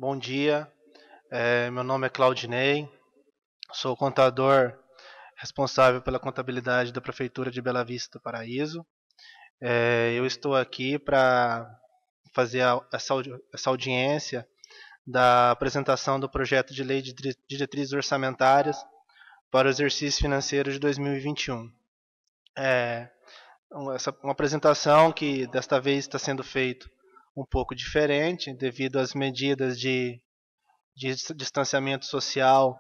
Bom dia, meu nome é Claudinei, sou contador responsável pela contabilidade da Prefeitura de Bela Vista do Paraíso. Eu estou aqui para fazer essa audiência da apresentação do projeto de lei de diretrizes orçamentárias para o exercício financeiro de 2021. Uma apresentação que desta vez está sendo feita um pouco diferente devido às medidas de distanciamento social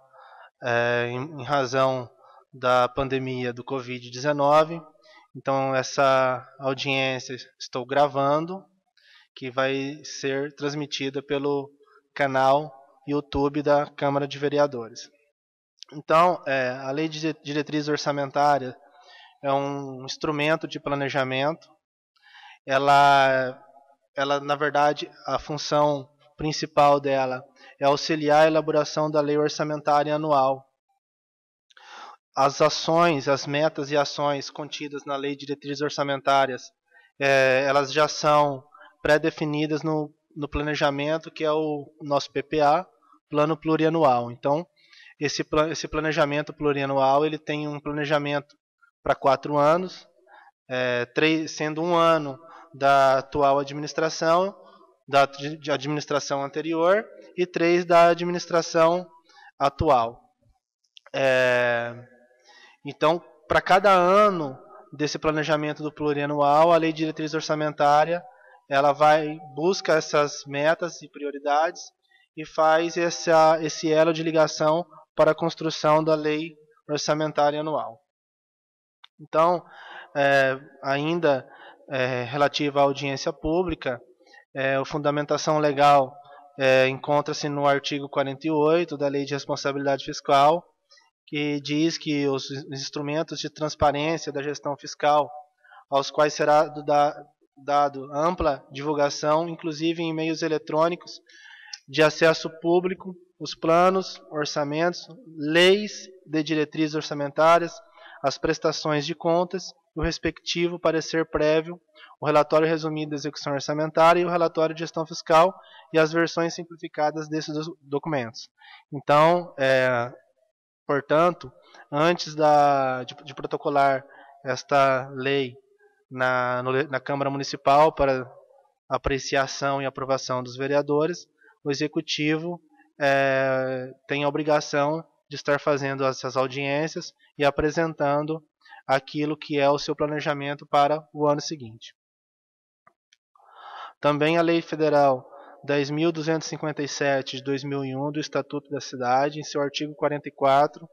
em razão da pandemia do Covid-19. Então, essa audiência estou gravando, que vai ser transmitida pelo canal YouTube da Câmara de Vereadores. Então, a Lei de Diretrizes Orçamentárias é um instrumento de planejamento. Ela, na verdade, a função principal dela é auxiliar a elaboração da lei orçamentária anual. As ações, as metas e ações contidas na lei de diretrizes orçamentárias, elas já são pré-definidas no planejamento, que é o nosso PPA, Plano Plurianual. Então, esse planejamento plurianual, ele tem um planejamento para 4 anos, sendo um ano da atual administração, da administração anterior, e 3 da administração atual. Então, para cada ano desse planejamento do plurianual, a Lei de Diretriz Orçamentária ela busca essas metas e prioridades e faz esse elo de ligação para a construção da Lei Orçamentária Anual. Então, ainda relativa à audiência pública, a fundamentação legal encontra-se no artigo 48 da Lei de Responsabilidade Fiscal, que diz que os instrumentos de transparência da gestão fiscal, aos quais será dado ampla divulgação, inclusive em meios eletrônicos de acesso público, os planos, orçamentos, leis de diretrizes orçamentárias, as prestações de contas, o respectivo parecer prévio, o relatório resumido da execução orçamentária e o relatório de gestão fiscal e as versões simplificadas desses documentos. Então, portanto, antes de protocolar esta lei na Câmara Municipal para apreciação e aprovação dos vereadores, o Executivo tem a obrigação de estar fazendo essas audiências e apresentando aquilo que é o seu planejamento para o ano seguinte. Também a Lei Federal 10.257 de 2001 do Estatuto da Cidade, em seu artigo 44,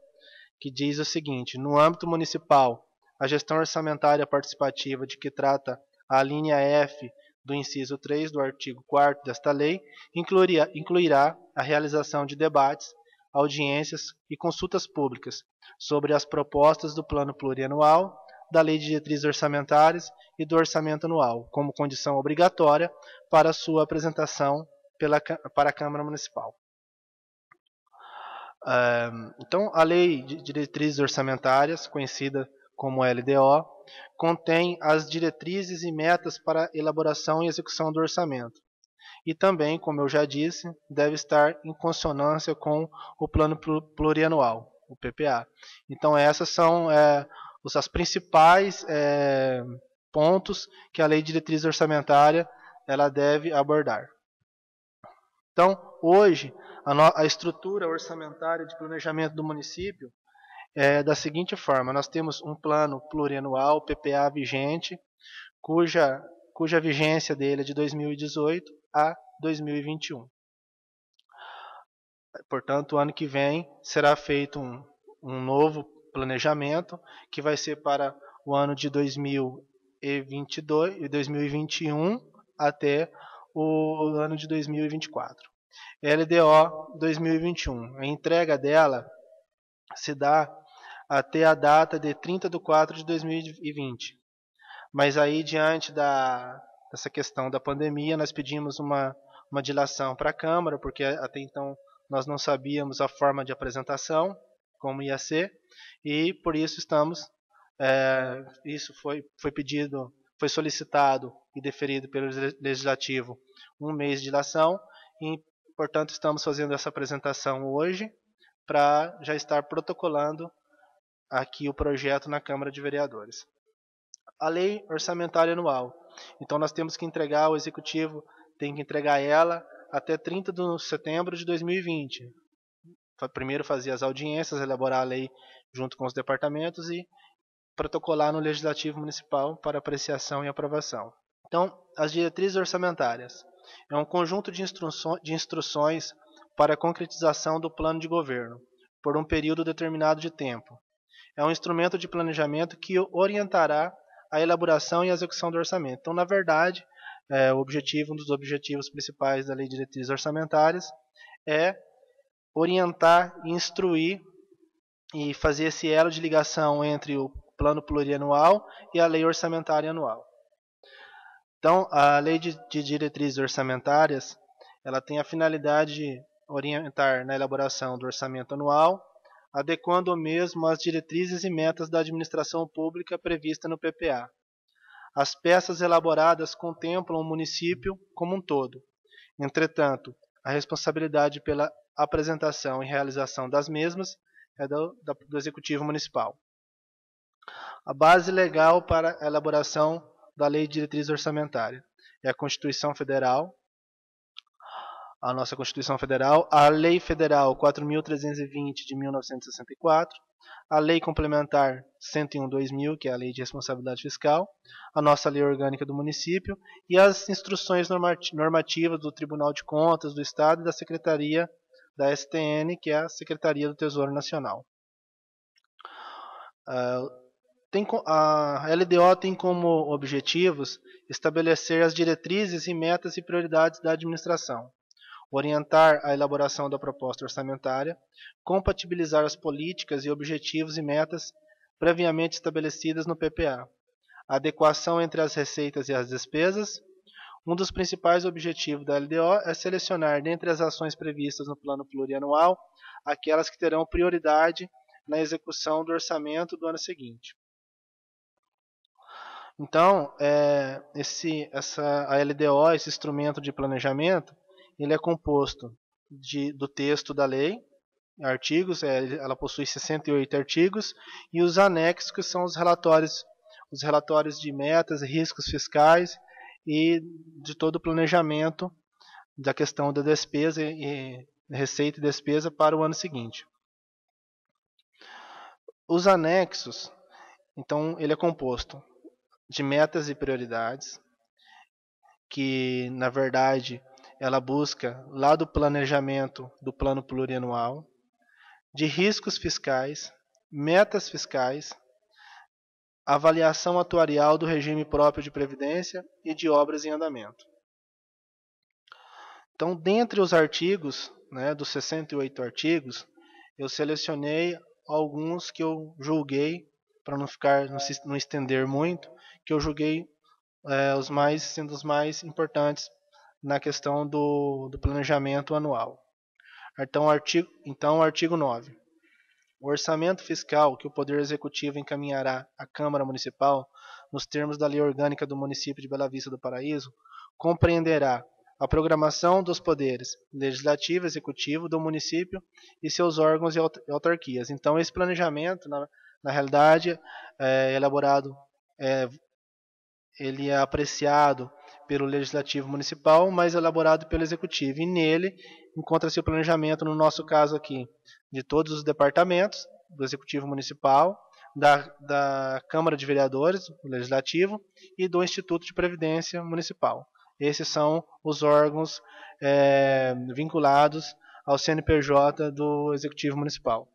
que diz o seguinte: no âmbito municipal, a gestão orçamentária participativa de que trata a linha F do inciso 3 do artigo 4º desta lei incluirá a realização de debates, audiências e consultas públicas sobre as propostas do Plano Plurianual, da Lei de Diretrizes Orçamentárias e do Orçamento Anual, como condição obrigatória para sua apresentação para a Câmara Municipal. Então, a Lei de Diretrizes Orçamentárias, conhecida como LDO, contém as diretrizes e metas para a elaboração e execução do orçamento. E também, como eu já disse, deve estar em consonância com o Plano Plurianual, o PPA. Então, essas são os principais pontos que a Lei de Diretrizes Orçamentária ela deve abordar. Então, hoje, a estrutura orçamentária de planejamento do município é da seguinte forma: nós temos um plano plurianual, PPA vigente, cuja vigência dele é de 2018 a 2021. Portanto, o ano que vem será feito um novo planejamento, que vai ser para o ano de 2022 e 2021 até o ano de 2024. LDO 2021. A entrega dela se dá até a data de 30 de 4 de 2020. Mas aí, diante dessa questão da pandemia, nós pedimos uma dilação para a Câmara, porque até então nós não sabíamos a forma de apresentação, como ia ser, e por isso isso foi pedido, foi solicitado e deferido pelo Legislativo um mês de dilação, portanto, estamos fazendo essa apresentação hoje para já estar protocolando aqui o projeto na Câmara de Vereadores. A Lei Orçamentária Anual. Então, nós temos que entregar, o Executivo tem que entregar ela até 30 de setembro de 2020. Primeiro fazer as audiências, elaborar a lei junto com os departamentos e protocolar no Legislativo Municipal para apreciação e aprovação. Então, as diretrizes orçamentárias. É um conjunto de instruções para a concretização do plano de governo, por um período determinado de tempo. É um instrumento de planejamento que orientará a elaboração e a execução do orçamento. Então, na verdade, um dos objetivos principais da Lei de Diretrizes Orçamentárias é orientar, instruir e fazer esse elo de ligação entre o plano plurianual e a Lei Orçamentária Anual. Então, a Lei de Diretrizes Orçamentárias, ela tem a finalidade de orientar na elaboração do orçamento anual, adequando o mesmo às diretrizes e metas da administração pública prevista no PPA. As peças elaboradas contemplam o município como um todo. Entretanto, a responsabilidade pela apresentação e realização das mesmas é do Executivo Municipal. A base legal para a elaboração da Lei de Diretriz Orçamentária é a Constituição Federal, a nossa Constituição Federal, a Lei Federal 4.320 de 1964, a Lei Complementar 101/2000, que é a Lei de Responsabilidade Fiscal, a nossa Lei Orgânica do Município e as instruções normativas do Tribunal de Contas do Estado e da Secretaria da STN, que é a Secretaria do Tesouro Nacional. A LDO tem como objetivos estabelecer as diretrizes e metas e prioridades da administração, orientar a elaboração da proposta orçamentária, compatibilizar as políticas e objetivos e metas previamente estabelecidas no PPA, a adequação entre as receitas e as despesas. Um dos principais objetivos da LDO é selecionar, dentre as ações previstas no plano plurianual, aquelas que terão prioridade na execução do orçamento do ano seguinte. Então, a LDO, esse instrumento de planejamento, ele é composto do texto da lei, artigos, ela possui 68 artigos, e os anexos, que são os relatórios de metas, riscos fiscais e de todo o planejamento da questão da despesa e receita e despesa para o ano seguinte. Os anexos, então, ele é composto de metas e prioridades, que, na verdade, ela busca lá do planejamento do plano plurianual, de riscos fiscais, metas fiscais, avaliação atuarial do regime próprio de previdência e de obras em andamento. Então, dentre os artigos, dos 68 artigos, eu selecionei alguns que eu julguei, para não estender muito, que eu julguei sendo os mais importantes na questão do planejamento anual. Então, artigo 9. O orçamento fiscal que o Poder Executivo encaminhará à Câmara Municipal, nos termos da Lei Orgânica do Município de Bela Vista do Paraíso, compreenderá a programação dos poderes legislativo e executivo do município e seus órgãos e autarquias. Então, esse planejamento, na realidade, é elaborado, ele é apreciado pelo Legislativo Municipal, mas elaborado pelo Executivo. E nele encontra-se o planejamento, no nosso caso aqui, de todos os departamentos do Executivo Municipal, da Câmara de Vereadores, do Legislativo, e do Instituto de Previdência Municipal. Esses são os órgãos vinculados ao CNPJ do Executivo Municipal.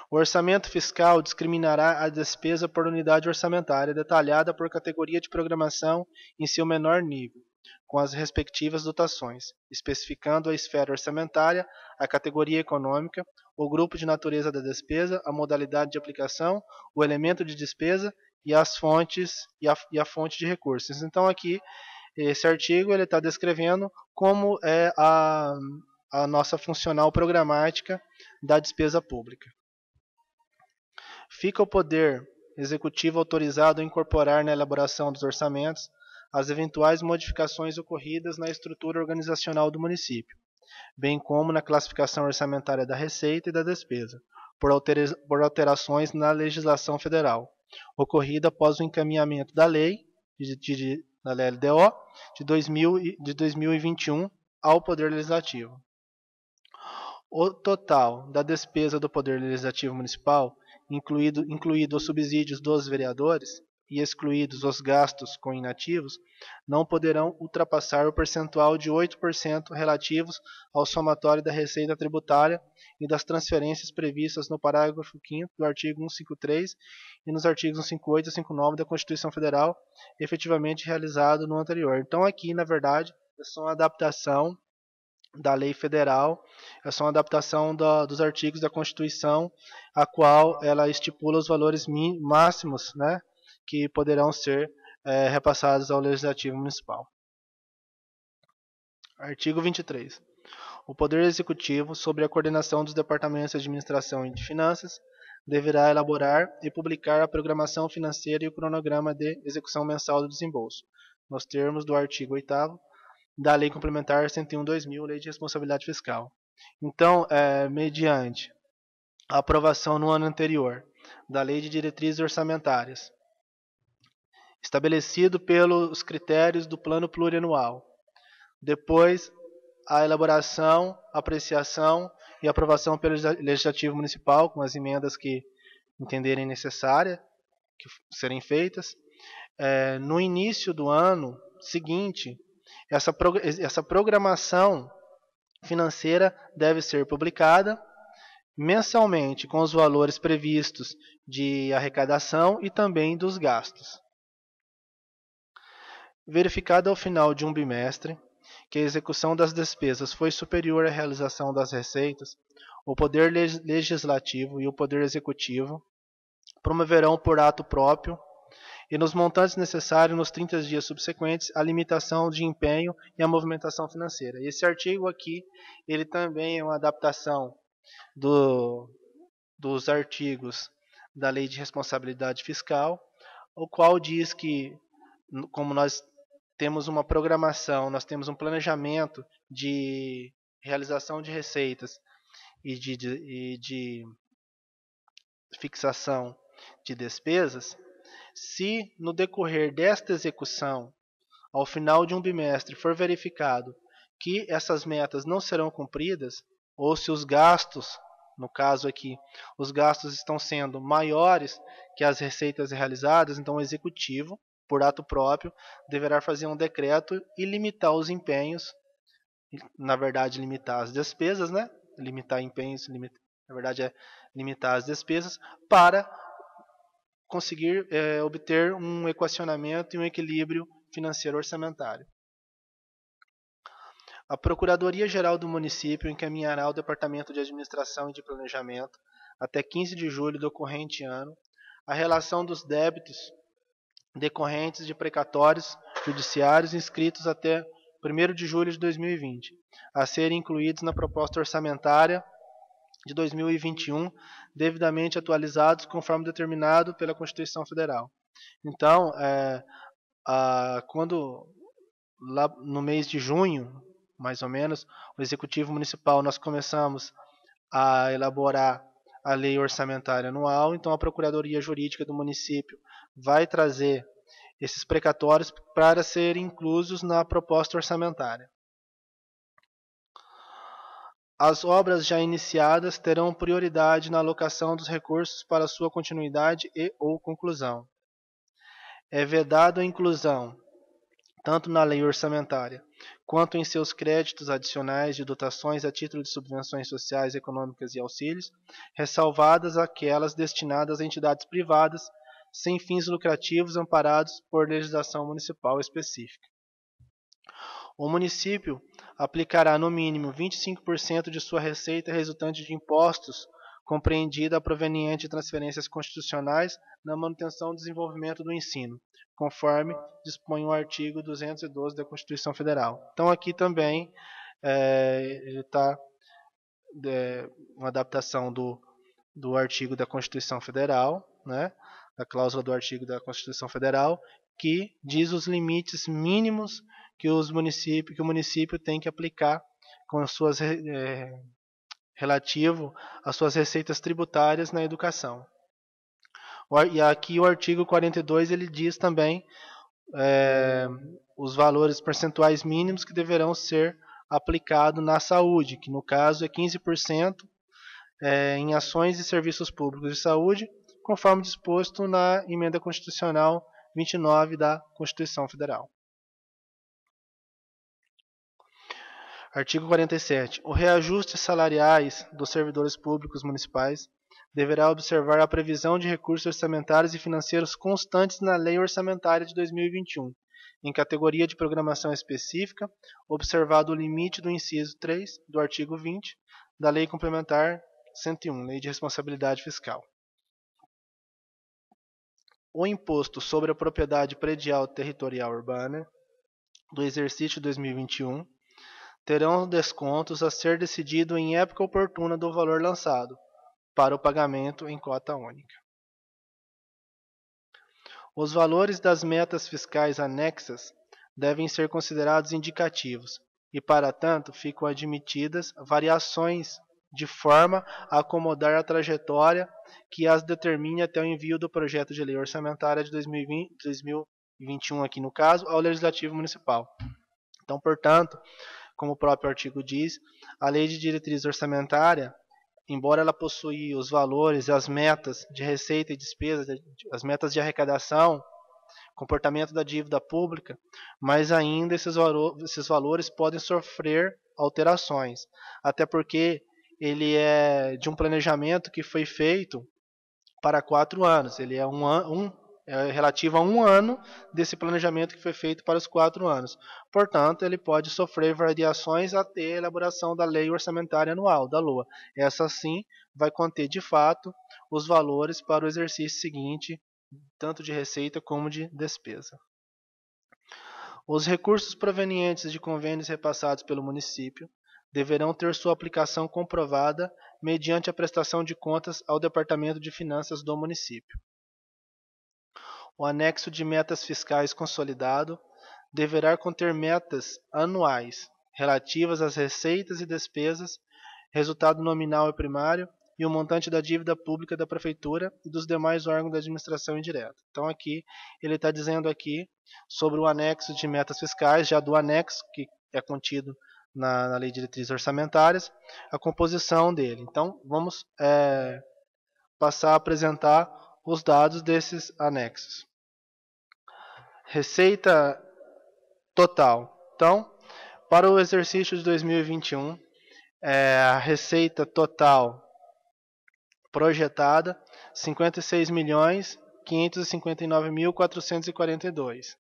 O orçamento fiscal discriminará a despesa por unidade orçamentária, detalhada por categoria de programação em seu menor nível, com as respectivas dotações, especificando a esfera orçamentária, a categoria econômica, o grupo de natureza da despesa, a modalidade de aplicação, o elemento de despesa e as fontes e a fonte de recursos. Então, aqui, esse artigo está descrevendo como é a nossa funcional programática da despesa pública. Fica o Poder Executivo autorizado a incorporar na elaboração dos orçamentos as eventuais modificações ocorridas na estrutura organizacional do município, bem como na classificação orçamentária da receita e da despesa, por alterações na legislação federal, ocorrida após o encaminhamento da lei, da LDO, de 2021 ao Poder Legislativo. O total da despesa do Poder Legislativo Municipal, incluído os subsídios dos vereadores e excluídos os gastos com inativos, não poderão ultrapassar o percentual de 8% relativos ao somatório da receita tributária e das transferências previstas no parágrafo 5º do artigo 153 e nos artigos 158 e 159 da Constituição Federal, efetivamente realizado no anterior. Então aqui, na verdade, é só uma adaptação da lei federal, é só uma adaptação dos artigos da Constituição, a qual ela estipula os valores máximos, né, que poderão ser repassados ao Legislativo Municipal. Artigo 23. O Poder Executivo, sob a coordenação dos Departamentos de Administração e de Finanças, deverá elaborar e publicar a programação financeira e o cronograma de execução mensal do desembolso, nos termos do artigo 8º da Lei Complementar 101/2000, Lei de Responsabilidade Fiscal. Então, mediante a aprovação no ano anterior da Lei de Diretrizes Orçamentárias, estabelecido pelos critérios do Plano Plurianual, depois a elaboração, apreciação e aprovação pelo Legislativo Municipal, com as emendas que entenderem necessárias, que serem feitas, no início do ano seguinte, essa programação financeira deve ser publicada mensalmente com os valores previstos de arrecadação e também dos gastos. Verificado ao final de um bimestre que a execução das despesas foi superior à realização das receitas, o Poder Legislativo e o Poder Executivo promoverão por ato próprio e nos montantes necessários nos 30 dias subsequentes a limitação de empenho e a movimentação financeira. Esse artigo aqui, ele também é uma adaptação dos artigos da Lei de Responsabilidade Fiscal, o qual diz que, como nós temos uma programação, nós temos um planejamento de realização de receitas e de fixação de despesas, se no decorrer desta execução, ao final de um bimestre, for verificado que essas metas não serão cumpridas, ou se os gastos, no caso aqui, os gastos estão sendo maiores que as receitas realizadas, então o executivo, por ato próprio, deverá fazer um decreto e limitar os empenhos, na verdade limitar as despesas, né? Limitar empenhos, na verdade é limitar as despesas, para conseguir obter um equacionamento e um equilíbrio financeiro orçamentário. A Procuradoria-Geral do Município encaminhará ao Departamento de Administração e de Planejamento, até 15 de julho do corrente ano, a relação dos débitos decorrentes de precatórios judiciários inscritos até 1º de julho de 2020, a serem incluídos na proposta orçamentária de 2021, devidamente atualizados conforme determinado pela Constituição Federal. Então, quando lá no mês de junho, mais ou menos, o Executivo Municipal, nós começamos a elaborar a lei orçamentária anual, então a Procuradoria Jurídica do município vai trazer esses precatórios para serem inclusos na proposta orçamentária. As obras já iniciadas terão prioridade na alocação dos recursos para sua continuidade e ou conclusão. É vedado a inclusão, tanto na lei orçamentária, quanto em seus créditos adicionais de dotações a título de subvenções sociais, econômicas e auxílios, ressalvadas aquelas destinadas a entidades privadas sem fins lucrativos amparados por legislação municipal específica. O município aplicará no mínimo 25% de sua receita resultante de impostos, compreendida a proveniente de transferências constitucionais na manutenção e desenvolvimento do ensino, conforme dispõe o artigo 212 da Constituição Federal. Então aqui também está uma adaptação do artigo da Constituição Federal, né, da cláusula do artigo da Constituição Federal, que diz os limites mínimos que o município tem que aplicar com as suas relativo às suas receitas tributárias na educação. E aqui o artigo 42 ele diz também os valores percentuais mínimos que deverão ser aplicados na saúde, que no caso é 15% em ações e serviços públicos de saúde, conforme disposto na Emenda Constitucional 29 da Constituição Federal. Artigo 47. O reajuste salariais dos servidores públicos municipais deverá observar a previsão de recursos orçamentários e financeiros constantes na Lei Orçamentária de 2021, em categoria de programação específica, observado o limite do inciso 3 do artigo 20 da Lei Complementar 101, Lei de Responsabilidade Fiscal. O imposto sobre a propriedade predial territorial urbana do exercício 2021 terão descontos a ser decidido em época oportuna do valor lançado, para o pagamento em cota única. Os valores das metas fiscais anexas devem ser considerados indicativos e, para tanto, ficam admitidas variações de forma a acomodar a trajetória que as determine até o envio do projeto de lei orçamentária de 2021, aqui no caso, ao Legislativo Municipal. Então, portanto, como o próprio artigo diz, a Lei de Diretriz Orçamentária, embora ela possua os valores e as metas de receita e despesa, as metas de arrecadação, comportamento da dívida pública, mas ainda esses valores podem sofrer alterações, até porque ele é de um planejamento que foi feito para 4 anos, ele é relativo a um ano desse planejamento que foi feito para os 4 anos. Portanto, ele pode sofrer variações até a elaboração da Lei Orçamentária Anual, da LOA. Essa sim vai conter, de fato, os valores para o exercício seguinte, tanto de receita como de despesa. Os recursos provenientes de convênios repassados pelo município deverão ter sua aplicação comprovada mediante a prestação de contas ao Departamento de Finanças do município. O anexo de metas fiscais consolidado deverá conter metas anuais relativas às receitas e despesas, resultado nominal e primário e o montante da dívida pública da prefeitura e dos demais órgãos da administração indireta. Então aqui ele está dizendo aqui sobre o anexo de metas fiscais, já do anexo que é contido na Lei de Diretrizes Orçamentárias, a composição dele. Então vamos passar a apresentar os dados desses anexos. Receita total. Então, para o exercício de 2021, a receita total projetada 56.559.442.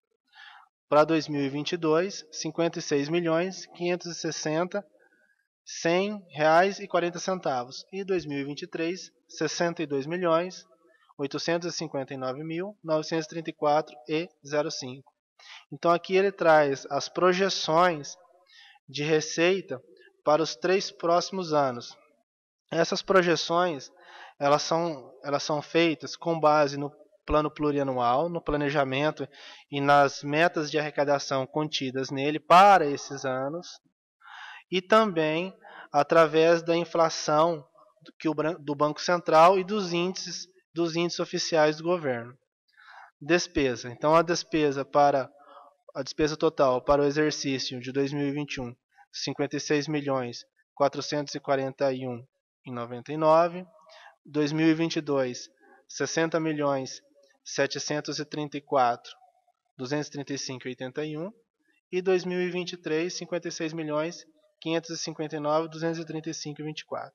Para 2022, 56.560.100,40. E 2023, 62.859.934,05. Então aqui ele traz as projeções de receita para os 3 próximos anos. Essas projeções elas são feitas com base no plano plurianual, no planejamento e nas metas de arrecadação contidas nele para esses anos, e também através da inflação do Banco Central e dos índices oficiais do governo. Despesa. Então a despesa total para o exercício de 2021, 56.441,99. 2022, 60.734.235,81. E 2023, 56.559.235,24.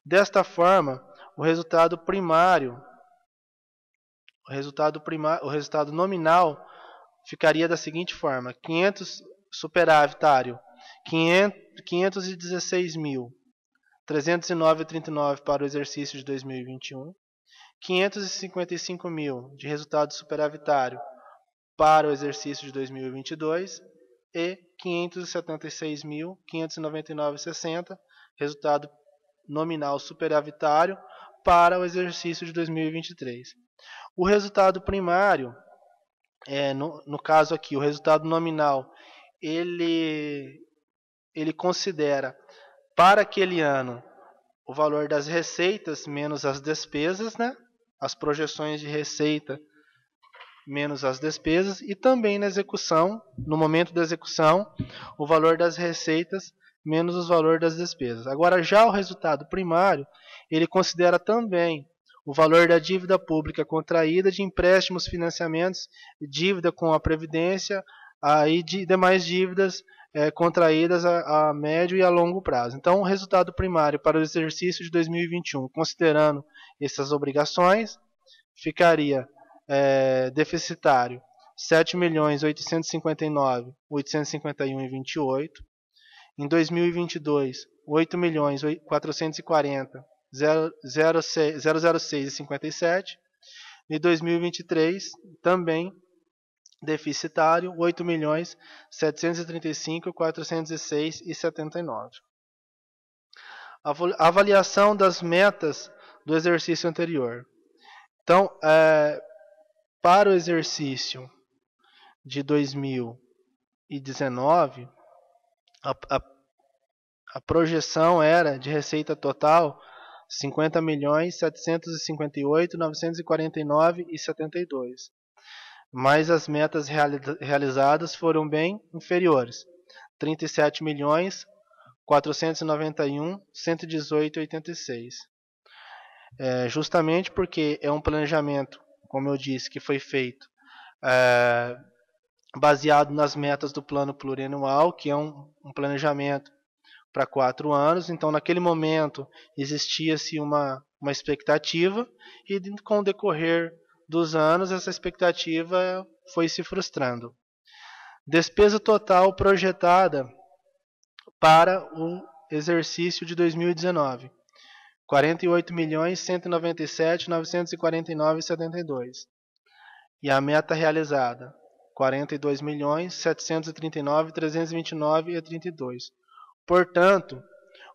Desta forma, o resultado nominal ficaria da seguinte forma: 500 superavitário, 516.309,39 para o exercício de 2021, 555.000 de resultado superavitário para o exercício de 2022 e 576.599,60 resultado nominal superavitário para o exercício de 2023. O resultado primário no caso aqui, o resultado nominal, ele considera para aquele ano o valor das receitas menos as despesas, né? As projeções de receita menos as despesas, e também na execução, no momento da execução, o valor das receitas menos o valor das despesas. Agora, já o resultado primário, ele considera também o valor da dívida pública contraída, de empréstimos, financiamentos, dívida com a Previdência, e de demais dívidas contraídas a médio e a longo prazo. Então, o resultado primário para o exercício de 2021, considerando essas obrigações, ficaria deficitário 7.859.851,28. Em 2022, 8.440.006,57. Em 2023, também deficitário, 8.735.406,79. Avaliação das metas do exercício anterior. Então, para o exercício de 2019, a projeção era de receita total 50.758.949,72. Mas as metas realizadas foram bem inferiores. 37.491.118,86. Justamente porque é um planejamento, como eu disse, que foi feito baseado nas metas do plano plurianual, que é um planejamento para 4 anos. Então, naquele momento, existia-se uma expectativa, e com o decorrer dos anos, essa expectativa foi se frustrando. Despesa total projetada para o exercício de 2019. 48.197.949,72. E a meta realizada, 42.739.329,32. Portanto,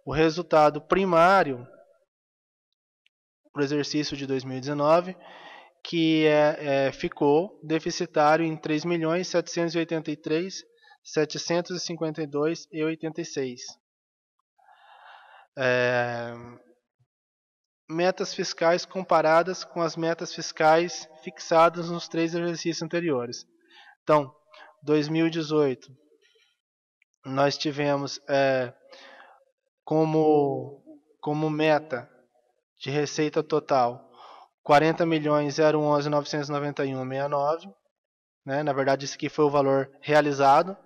o resultado primário para o exercício de 2019, que ficou deficitário em 3.783.752,86. Metas fiscais comparadas com as metas fiscais fixadas nos 3 exercícios anteriores. Então, 2018, nós tivemos como meta de receita total 40.011.991,69. Né? Na verdade, esse aqui foi o valor realizado.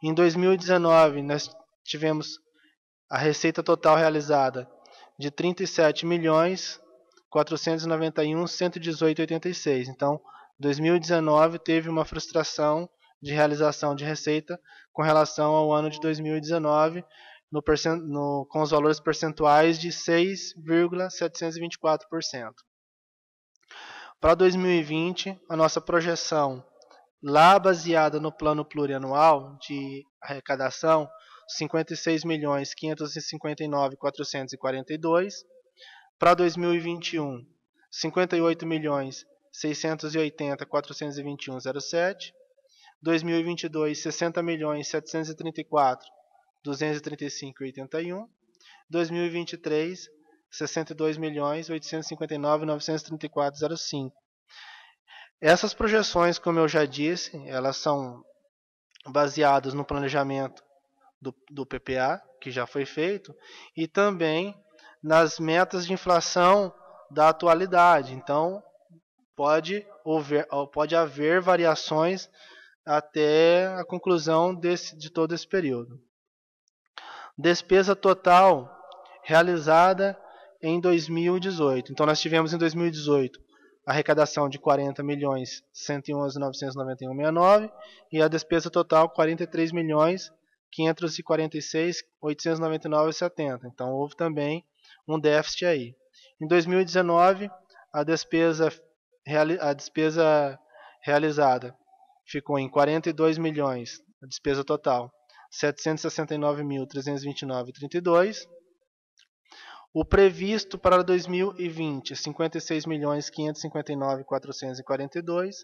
Em 2019, nós tivemos a receita total realizada de 37.491.118,86. Então, 2019 teve uma frustração de realização de receita com relação ao ano de 2019, com os valores percentuais de 6,724%. Para 2020, a nossa projeção, lá baseada no plano plurianual de arrecadação, 56.559.442. Para 2021, 58.680.421,07. 2022, 60.734.235,81. 2023, 62.859.934,05. Essas projeções, como eu já disse, elas são baseadas no planejamento do PPA, que já foi feito, e também nas metas de inflação da atualidade. Então, pode haver variações até a conclusão de todo esse período. Despesa total realizada em 2018. Então, nós tivemos em 2018 a arrecadação de 40.111.991,69 e a despesa total 43.546.899,70. Então, houve também um déficit aí. Em 2019, a despesa realizada ficou em 42 milhões, a despesa total, 769.329,32. O previsto para 2020, 56.559.442.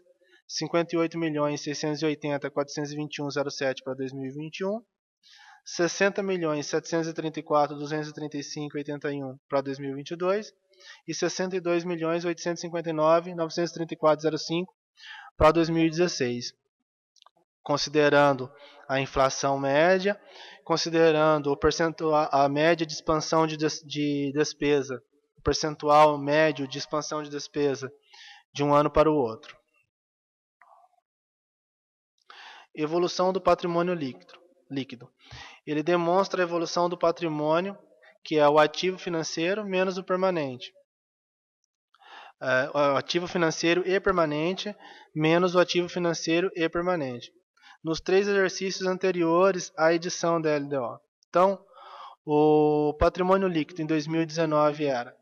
58.680.421,07 para 2021, 60.734.235,81 para 2022 e 62.859.934,05 para 2016. Considerando a inflação média, considerando o percentual, a média de expansão de despesa, o percentual médio de expansão de despesa de um ano para o outro. Evolução do patrimônio líquido. Ele demonstra a evolução do patrimônio, que é o ativo financeiro menos o permanente. O ativo financeiro e permanente menos o ativo financeiro e permanente. Nos 3 exercícios anteriores à edição da LDO. Então, o patrimônio líquido em 2019 era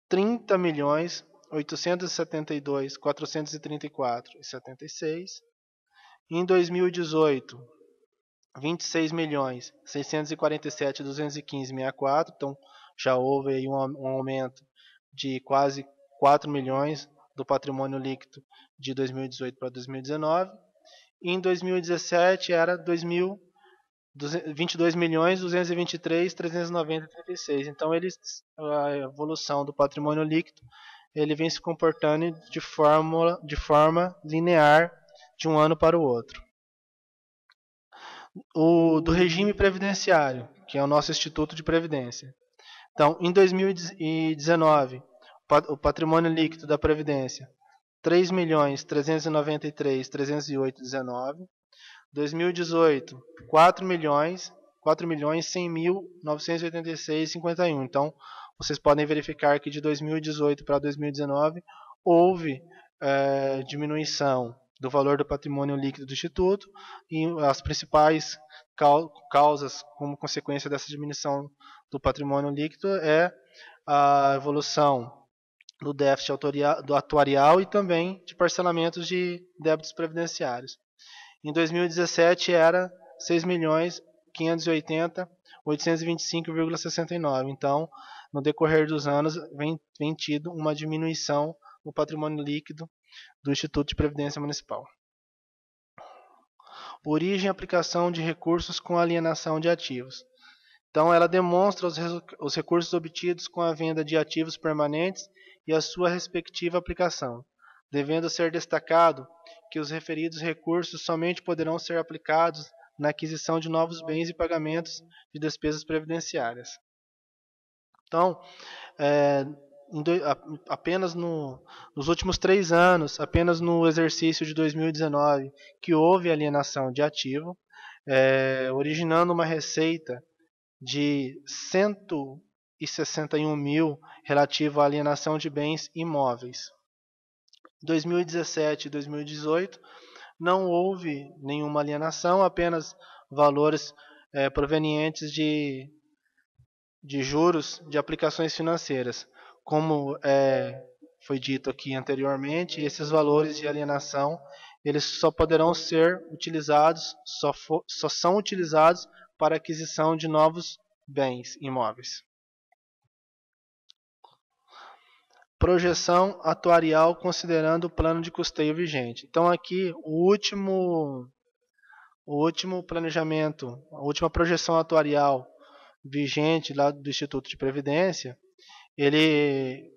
30.872.434,76. Em 2018, 26.647.215,64. Então, já houve aí um aumento de quase 4 milhões do patrimônio líquido de 2018 para 2019. E em 2017 era 22.223.390,36. Então, a evolução do patrimônio líquido ele vem se comportando de forma linear de um ano para o outro. Do regime previdenciário, que é o nosso Instituto de Previdência. Então, em 2019, o patrimônio líquido da Previdência, 3.393.308,19. 2018, 4.100.986,51. Então, vocês podem verificar que de 2018 para 2019 houve diminuição do valor do patrimônio líquido do Instituto, e as principais causas como consequência dessa diminuição do patrimônio líquido é a evolução do déficit atuarial e também de parcelamentos de débitos previdenciários. Em 2017 era 6.580.825,69. Então, no decorrer dos anos, vem tido uma diminuição no patrimônio líquido do Instituto de Previdência Municipal. Origem e aplicação de recursos com alienação de ativos. Então, ela demonstra os recursos obtidos com a venda de ativos permanentes e a sua respectiva aplicação, devendo ser destacado que os referidos recursos somente poderão ser aplicados na aquisição de novos bens e pagamentos de despesas previdenciárias. Então, apenas nos últimos 3 anos, apenas no exercício de 2019, que houve alienação de ativo, originando uma receita de 161 mil relativo à alienação de bens imóveis. 2017 e 2018 não houve nenhuma alienação, apenas valores provenientes de juros de aplicações financeiras. Como foi dito aqui anteriormente, esses valores de alienação eles só poderão ser utilizados, só são utilizados para aquisição de novos bens imóveis. Projeção atuarial considerando o plano de custeio vigente. Então aqui o último planejamento, a última projeção atuarial vigente lá do Instituto de Previdência, ele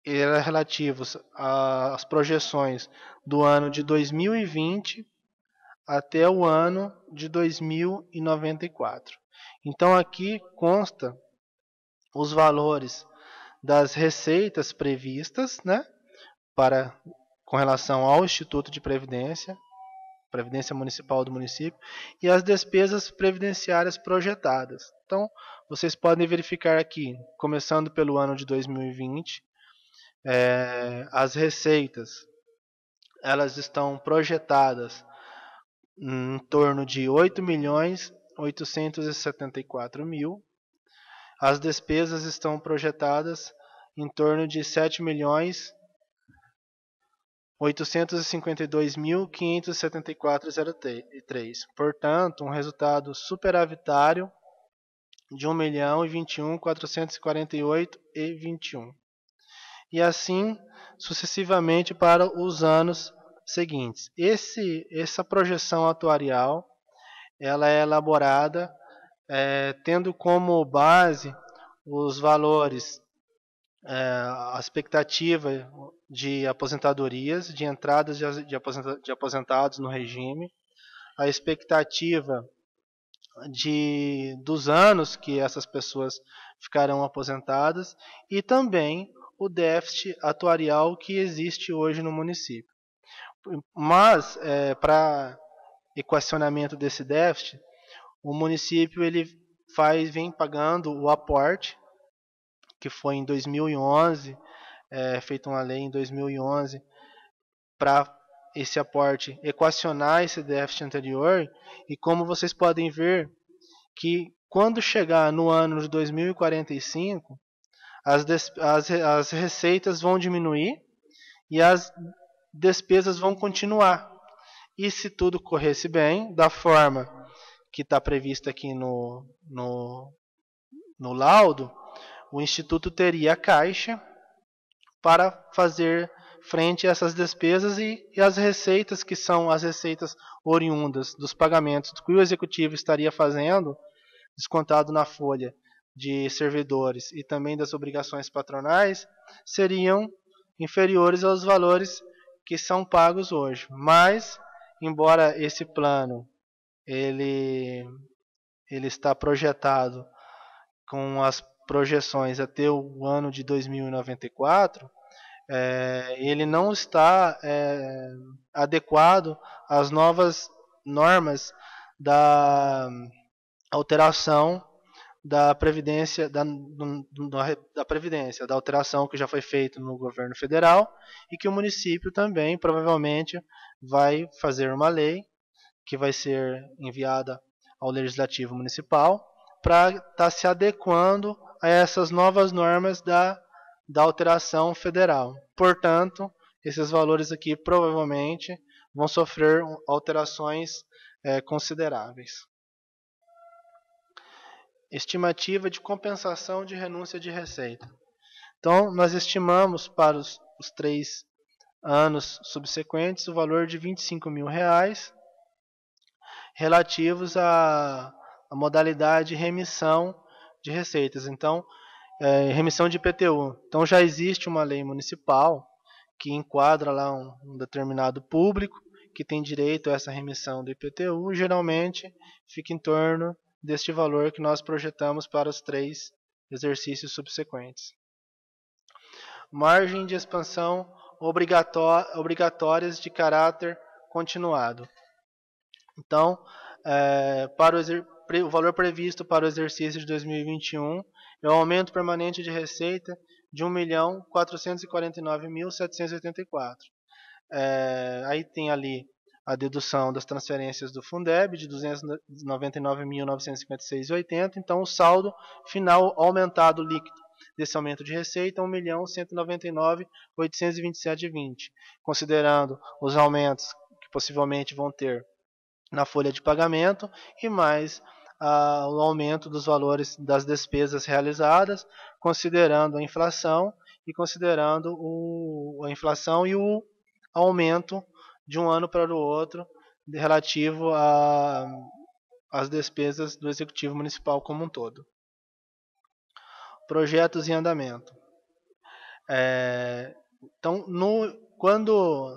era relativo às projeções do ano de 2020 até o ano de 2094. Então aqui consta os valores das receitas previstas, né, com relação ao Instituto de Previdência Municipal do município, e as despesas previdenciárias projetadas. Então, vocês podem verificar aqui, começando pelo ano de 2020, as receitas elas estão projetadas em torno de 8.874.000. As despesas estão projetadas em torno de 7.852.574,03. Portanto, um resultado superavitário de 1.021.448,21. e assim sucessivamente para os anos seguintes. Essa projeção atuarial ela é elaborada tendo como base os valores, a expectativa de aposentadorias, de entradas de aposentados no regime, a expectativa dos anos que essas pessoas ficarão aposentadas e também o déficit atuarial que existe hoje no município. Mas, para equacionamento desse déficit, o município ele vem pagando o aporte, que foi em 2011, feita uma lei em 2011, para esse aporte equacionar esse déficit anterior, e como vocês podem ver, que quando chegar no ano de 2045, as receitas vão diminuir e as despesas vão continuar. E se tudo corresse bem, da forma que está prevista aqui no laudo, o Instituto teria caixa para fazer frente a essas despesas e as receitas, que são as receitas oriundas dos pagamentos que o Executivo estaria fazendo, descontado na folha de servidores e também das obrigações patronais, seriam inferiores aos valores que são pagos hoje. Mas, embora esse plano ele está projetado com as projeções até o ano de 2094, ele não está adequado às novas normas da alteração da Previdência, da alteração que já foi feita no governo federal e que o município também provavelmente vai fazer uma lei que vai ser enviada ao Legislativo Municipal para estar se adequando a essas novas normas da alteração federal. Portanto, esses valores aqui provavelmente vão sofrer alterações consideráveis. Estimativa de compensação de renúncia de receita. Então, nós estimamos para os 3 anos subsequentes o valor de R$25 mil relativos à modalidade de remissão de receitas. Então, remissão de IPTU. Então, já existe uma lei municipal que enquadra lá um determinado público que tem direito a essa remissão do IPTU. Geralmente, fica em torno deste valor que nós projetamos para os 3 exercícios subsequentes. Margem de expansão obrigatórias de caráter continuado. Então, para o valor previsto para o exercício de 2021 é o aumento permanente de receita de R$1.449.784. Aí tem ali a dedução das transferências do Fundeb de R$299.956,80. Então, o saldo final aumentado líquido desse aumento de receita é R$1.199.827,20. Considerando os aumentos que possivelmente vão ter na folha de pagamento e mais o aumento dos valores das despesas realizadas, considerando a inflação e considerando a inflação e o aumento de um ano para o outro relativo às despesas do Executivo Municipal como um todo. Projetos em andamento. Então, quando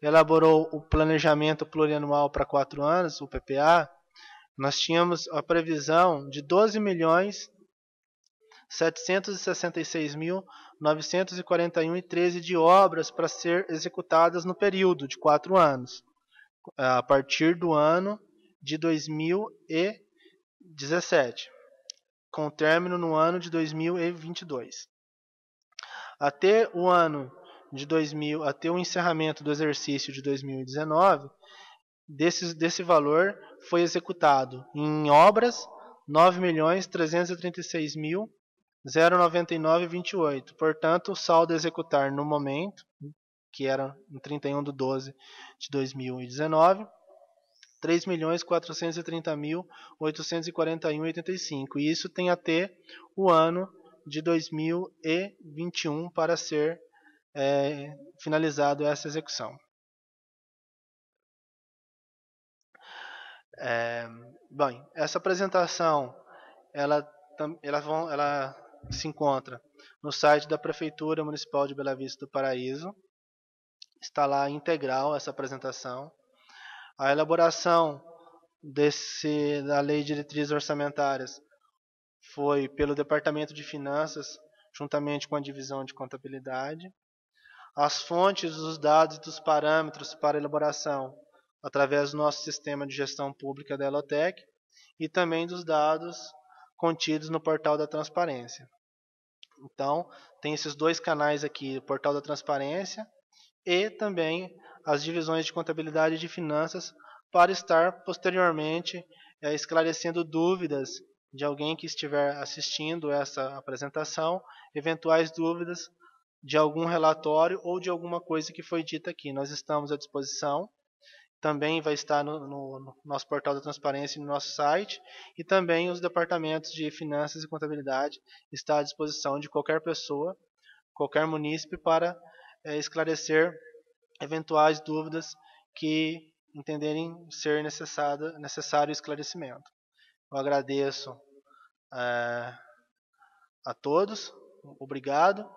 elaborou o planejamento plurianual para 4 anos, o PPA, nós tínhamos a previsão de 12.766.941,13 de obras para ser executadas no período de 4 anos, a partir do ano de 2017, com término no ano de 2022. Até o ano de até o encerramento do exercício de 2019, desse valor foi executado em obras 9.336.099,28. Portanto, o saldo a executar no momento, que era em 31/12 de 2019, 3.430.841,85. E isso tem até o ano de 2021 para ser finalizado essa execução. Bem, essa apresentação ela se encontra no site da Prefeitura Municipal de Bela Vista do Paraíso. Está lá integral essa apresentação. A elaboração da Lei de Diretrizes Orçamentárias foi pelo Departamento de Finanças, juntamente com a Divisão de Contabilidade. As fontes dos dados e dos parâmetros para elaboração, através do nosso sistema de gestão pública da Elotec, e também dos dados contidos no portal da transparência. Então, tem esses dois canais aqui, o portal da transparência e também as divisões de contabilidade e de finanças, para estar posteriormente esclarecendo dúvidas de alguém que estiver assistindo essa apresentação, eventuais dúvidas de algum relatório ou de alguma coisa que foi dita aqui. Nós estamos à disposição. Também vai estar no nosso portal da transparência e no nosso site, e também os departamentos de finanças e contabilidade estão à disposição de qualquer pessoa, qualquer munícipe, para esclarecer eventuais dúvidas que entenderem ser necessário esclarecimento. Eu agradeço a todos, obrigado,